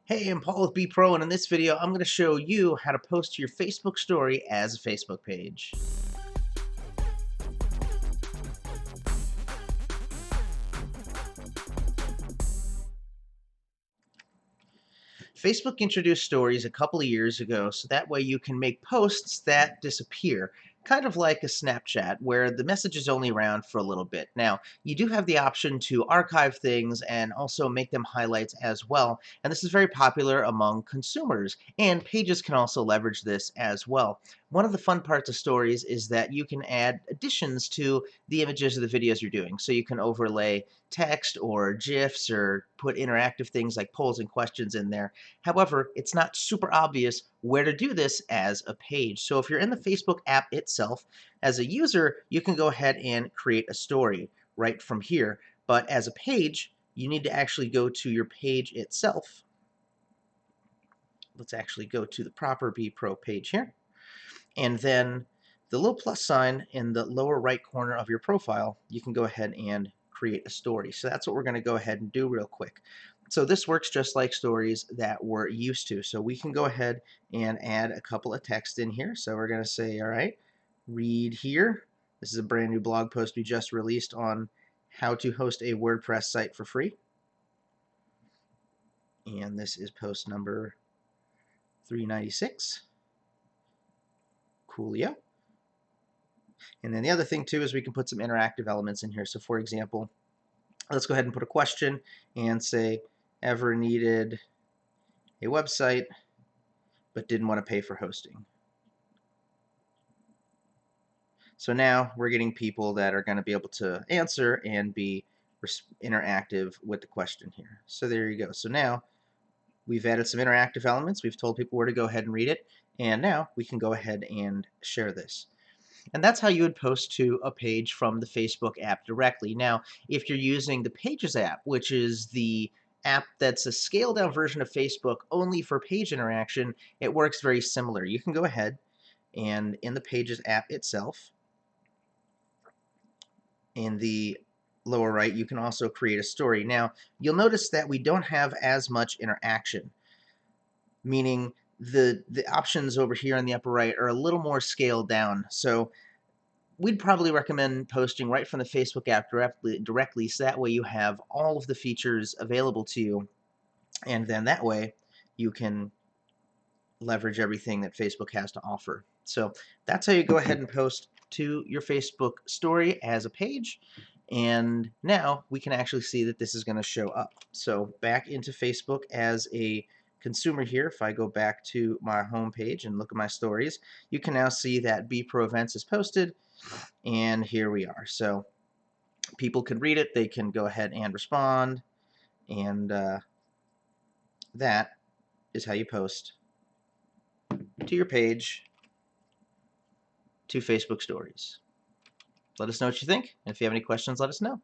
Hey, I'm Paul with BPro, and in this video, I'm going to show you how to post to your Facebook story as a Facebook page. Facebook introduced stories a couple of years ago, so that way you can make posts that disappear, kind of like a Snapchat, where the message is only around for a little bit. Now, you do have the option to archive things and also make them highlights as well, and this is very popular among consumers, and pages can also leverage this as well. One of the fun parts of stories is that you can add additions to the images of the videos you're doing. So you can overlay text or GIFs or put interactive things like polls and questions in there. However, it's not super obvious where to do this as a page. So if you're in the Facebook app itself, as a user, you can go ahead and create a story right from here. But as a page, you need to actually go to your page itself. Let's actually go to the proper BPro page here. And then the little plus sign in the lower right corner of your profile, you can go ahead and create a story. So that's what we're going to go ahead and do real quick. So this works just like stories that we're used to. So we can go ahead and add a couple of text in here. So we're going to say, all right, read here. This is a brand new blog post we just released on how to host a WordPress site for free. And this is post number 396. Coolio. And then the other thing too is we can put some interactive elements in here. So for example, let's go ahead and put a question and say, ever needed a website but didn't want to pay for hosting? So now we're getting people that are going to be able to answer and be interactive with the question here. So there you go. So now we've added some interactive elements. We've told people where to go ahead and read it. And now we can go ahead and share this. And that's how you would post to a page from the Facebook app directly. Now, if you're using the Pages app, which is the app that's a scaled down version of Facebook only for page interaction, it works very similar. You can go ahead and in the Pages app itself, in the lower right, you can also create a story. Now, you'll notice that we don't have as much interaction, meaning the options over here in the upper right are a little more scaled down. So we'd probably recommend posting right from the Facebook app directly, so that way you have all of the features available to you, and then that way you can leverage everything that Facebook has to offer. So that's how you go ahead and post to your Facebook story as a page. And now we can actually see that this is going to show up. So back into Facebook as a consumer here, if I go back to my home page and look at my stories, you can now see that BPro Events is posted, and here we are. So people can read it, they can go ahead and respond, and that is how you post to your page to Facebook stories. Let us know what you think, and if you have any questions, let us know.